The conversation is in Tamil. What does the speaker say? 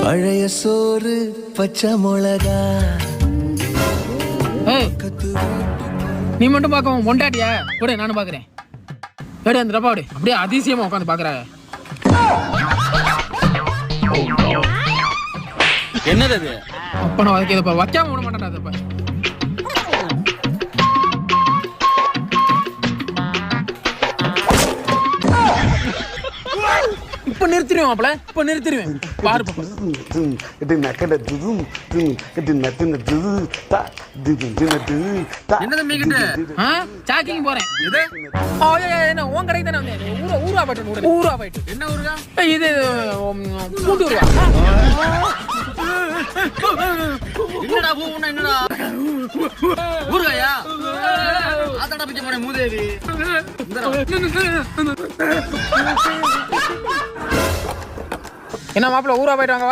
பழைய சோறு பச்சை மிளகா. நீ மட்டும் பார்க்கவும் பொண்டாட்டியா விடு, நானும் பாக்குறேன். வேடு அந்த டப்பா விடு, அப்படியே அதிசயமா உட்காந்து பாக்குற. என்னது அது? அப்ப நான் வைக்க வைக்காம விட மாட்டேன். அதப்ப இப்ப நிறுத்திடுவேன் மாப்பிள, இப்ப நிறுத்திடுவேன். பாரு பாப்பா. என்னது மீக்கிட்டு? சாக்கிங் போறேன். என்ன உன் கடைக்கு தானே வந்தேன். ஊரா போயிட்டு ஊரா போயிட்டு. என்ன ஊருக்கா? இது கூட்டூருவா. என்னடா பூவுன்னா என்னடா ஊருகாயா? ஆத்தாடா பிச்சை போன மூதேவி. என்ன மாப்பிள ஊரா போயிட்டு வாங்க.